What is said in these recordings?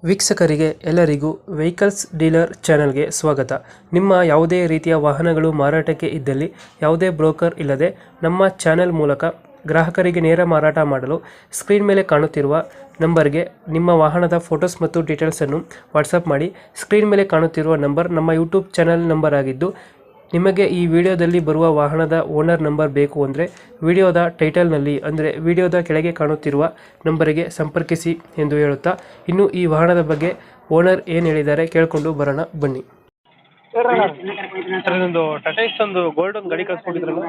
ವೀಕ್ಷಕರಿಗೆ ಎಲ್ಲರಿಗೂ vehicles dealer ಚಾನೆಲ್ಗೆ ಸ್ವಾಗತ. ನಿಮ್ಮ ಯಾವುದೇ ರೀತಿಯ ವಾಹನಗಳು ಮಾರಾಟಕ್ಕೆ ಇದ್ದಲ್ಲಿ ಯಾವುದೇ ಬ್ರೋಕರ್ ಇಲ್ಲದೆ ನಮ್ಮ ಚಾನೆಲ್ ಮೂಲಕ ಗ್ರಾಹಕರಿಗೆ ನೇರ ಮಾರಾಟ ಮಾಡಲು ಸ್ಕ್ರೀನ್ ಮೇಲೆ ಕಾಣುತ್ತಿರುವ ನಂಬರ್ಗೆ ನಿಮ್ಮ ವಾಹನದ ಫೋಟೋಸ್ ಮತ್ತು ಡೀಟೇಲ್ಸನ್ನು ವಾಟ್ಸಪ್ ಮಾಡಿ. ಸ್ಕ್ರೀನ್ ಮೇಲೆ ಕಾಣುತ್ತಿರುವ ನಂಬರ್ ನಮ್ಮ ಯೂಟ್ಯೂಬ್ ಚಾನೆಲ್ ನಂಬರ್ ಆಗಿದ್ದು, ನಿಮಗೆ ಈ ವಿಡಿಯೋದಲ್ಲಿ ಬರುವ ವಾಹನದ ಓನರ್ ನಂಬರ್ ಬೇಕು ಅಂದರೆ ವಿಡಿಯೋದ ಟೈಟಲ್ನಲ್ಲಿ ಅಂದರೆ ವಿಡಿಯೋದ ಕೆಳಗೆ ಕಾಣುತ್ತಿರುವ ನಂಬರಿಗೆ ಸಂಪರ್ಕಿಸಿ ಎಂದು ಹೇಳುತ್ತಾ, ಇನ್ನು ಈ ವಾಹನದ ಬಗ್ಗೆ ಓನರ್ ಏನು ಹೇಳಿದ್ದಾರೆ ಕೇಳಿಕೊಂಡು ಬರೋಣ ಬನ್ನಿ. ಸರ್, ಒಂದು ಟಾಟಾ ಇಸ್ ಒಂದು ಗೋಲ್ಡ್ ಒಂದು ಗಾಡಿ ಕಳಿಸ್ಕೊಟ್ಟಿದ್ರಲ್ಲ?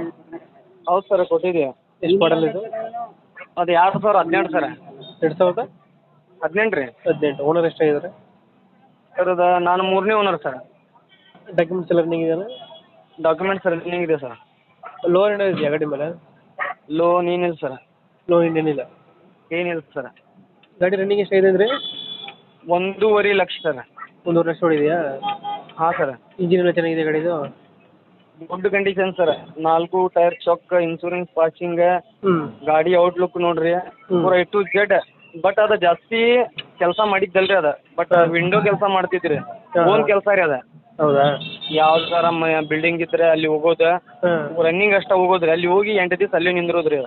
ಹೌದು ಸರ್, ಕೊಟ್ಟಿದ್ದೀವಿ. ಎಷ್ಟು ಮಾಡಲ್ ಇದು? ಅದು 2017 ಸರ್. 2018 ರೀ. 18. ಓನರ್ ಎಷ್ಟಾಗಿದ್ದಾರೆ ಸರ್? ಅದು ನಾನು 3ನೇ ಓನರ್ ಸರ್. ಡಾಕ್ಯುಮೆಂಟ್ಸ್ ಎಲ್ಲ ರನ್ನಿಂಗ್ ಇದೆಯಲ್ಲ? ಡಾಕ್ಯುಮೆಂಟ್ಸ್ ರನ್ನಿಂಗ್ ಇದೆ ಸರ್. ಲೋನ್ ಏನೋ ಇದೆಯಾ ಗಾಡಿ ಮೇಲೆ? ಲೋನ್ ಏನಿಲ್ಲ ಸರ್. ಲೋನ್ ಏನಿಲ್ಲ. ಏನಿಲ್ಲ ಸರ್. ಗಾಡಿ ರನ್ನಿಂಗ್ ಎಷ್ಟಾಗಿದೆ ಅಂದರೆ? 1.5 ಲಕ್ಷ ಸರ್. 1.5 ಲಕ್ಷ ಹೊಡಿದೆಯಾ? ಹಾಂ ಸರ್. ಇಂಜಿನ್ ಎಲ್ಲ ಚೆನ್ನಾಗಿದೆ ಗಾಡಿದು? Good condition sir. 4 ಟೈರ್ ಚೊಕ್, ಇನ್ಸೂರೆನ್ಸ್ ಪಾಸಿಂಗ್, ಗಾಡಿ ಔಟ್ಲುಕ್ ನೋಡ್ರಿ ಪೂರ A to Z. ಬಟ್ ಅದು ಜಾಸ್ತಿ ಕೆಲಸ ಮಾಡಿದ್ದಲ್ರಿ ಅದ. ಬಟ್ ವಿಂಡೋ ಕೆಲಸ ಮಾಡ್ತಿದ್ರಿ, ಓನ್ ಕೆಲಸ ರೀ ಅದ. ಹೌದಾ? ಯಾವ್ದಾರ ಬಿಲ್ಡಿಂಗ್ ಇದ್ರೆ ಅಲ್ಲಿ ಹೋಗೋದು, ರನ್ನಿಂಗ್ ಅಷ್ಟ ಹೋಗೋದ್ರಿ. ಅಲ್ಲಿ ಹೋಗಿ 8 ದಿವಸ ಅಲ್ಲೇ ನಿಂದ್ರೋದ್ರಿ.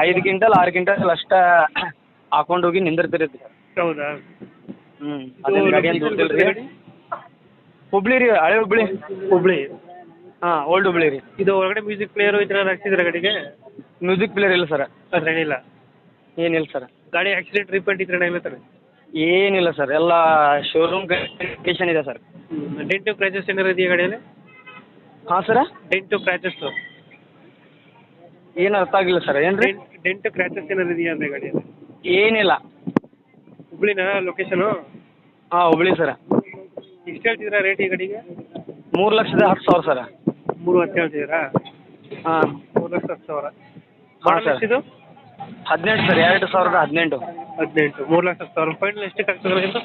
5 ಕ್ವಿಂಟಲ್ 6 ಕ್ವಿಂಟಲ್ ಅಷ್ಟ ಹಾಕೊಂಡು ಹೋಗಿ ನಿಂದಿರ್ತೀರಿ. ಹೌದಾ? ಅದೇನು ಗಾಡಿ ಏನು ದುಡ್ಡಿಲ್ರಿ. ಹುಬ್ಳಿ ರೀ, ಹಳೆ ಹುಬ್ಳಿ. ಹುಬ್ಳಿ? ಹಾಂ, ಓಲ್ಡ್ ಹುಬ್ಳಿ ರೀ. ಇದು ಒಳಗಡೆ ಮ್ಯೂಸಿಕ್ ಪ್ಲೇಯರು ಈ ಥರ ಹಾಕ್ಸಿದ್ರೆ ಗಾಡಿಗೆ? ಮ್ಯೂಸಿಕ್ ಪ್ಲೇಯರ್ ಇಲ್ಲ ಸರ್. ಅದ್ರೇನಿಲ್ಲ? ಏನಿಲ್ಲ ಸರ್. ಗಾಡಿ ಆಕ್ಸಿಡೆಂಟ್ ರಿಪೇಂಟ್ ಈ ಥರ ಇಲ್ಲ ಸರ್? ಏನಿಲ್ಲ ಸರ್, ಎಲ್ಲ ಶೋರೂಮ್ ಕಂಡೀಷನ್ ಇದೆ ಸರ್. ಡೆಂಟು ಕ್ರ್ಯಾಚಸ್ ಏನಾರು ಇದೆಯಾ ಗಾಡಿಯಲ್ಲಿ? ಹಾಂ ಸರ್. ಡೆಂಟು ಕ್ರ್ಯಾಚಸ್ಸು ಏನು ಅರ್ಥ ಆಗಿಲ್ಲ ಸರ್. ಏನು ರೀ? ಡೆಂಟು ಕ್ರ್ಯಾಚಸ್ ಏನಾರು ಇದೆಯಾ ಅಂದರೆ ಗಾಡಿಯಲ್ಲಿ? ಏನಿಲ್ಲ. ಹುಬ್ಳಿನ ಲೊಕೇಶನು? ಹಾಂ, ಹುಬ್ಳಿ ಸರ್. ಎಷ್ಟು ಹೇಳ್ತಿದ್ದೀರಾ ರೇಟ್ ಈ ಗಾಡಿಗೆ? 3,10,000 ಸರ್. 3,10,000 ಹೇಳ್ತಿದ್ದೀರಾ? ಹಾಂ, 3,10,000. ಹಾಂ ಸರ್. ಇದು 18 ಸರ್, 2018. 18. 3,10,000. ಫೈನಲ್ ಎಷ್ಟಕ್ಕೆ ಆಗ್ತದೆ ಇದು?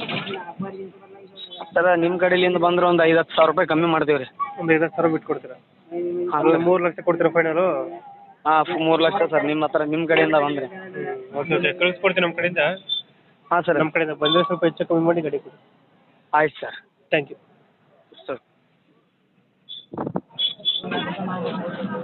ಸರ್, ನಿಮ್ಮ ಕಡೆಯಿಂದ ಬಂದ್ರೆ ಒಂದು 5-10 ಸಾವಿರ ರೂಪಾಯಿ ಕಮ್ಮಿ ಮಾಡ್ತೀವಿ ರೀ. ಒಂದು 5,000 ಬಿಟ್ಟು ಕೊಡ್ತೀರಾ? ಹಾಂ, 3 ಲಕ್ಷ ಕೊಡ್ತೀರಾ ಫೈನಲು? ಹಾಂ, 3 ಲಕ್ಷ ಸರ್. ನಿಮ್ಮ ಕಡೆಯಿಂದ ಬಂದರೆ. ಓಕೆ ಓಕೆ, ಕಳಿಸ್ಕೊಡ್ತೀನಿ ನಮ್ಮ ಕಡೆಯಿಂದ. ಹಾಂ ಸರ್. ನಮ್ಮ ಕಡೆಯಿಂದ ಬಂದರೆ ಸ್ವಲ್ಪ ಹೆಚ್ಚು ಕಮ್ಮಿ ಮಾಡಿ ಗಾಡಿ ಕೊಡಿ. ಆಯ್ತು ಸರ್. Thank you sir.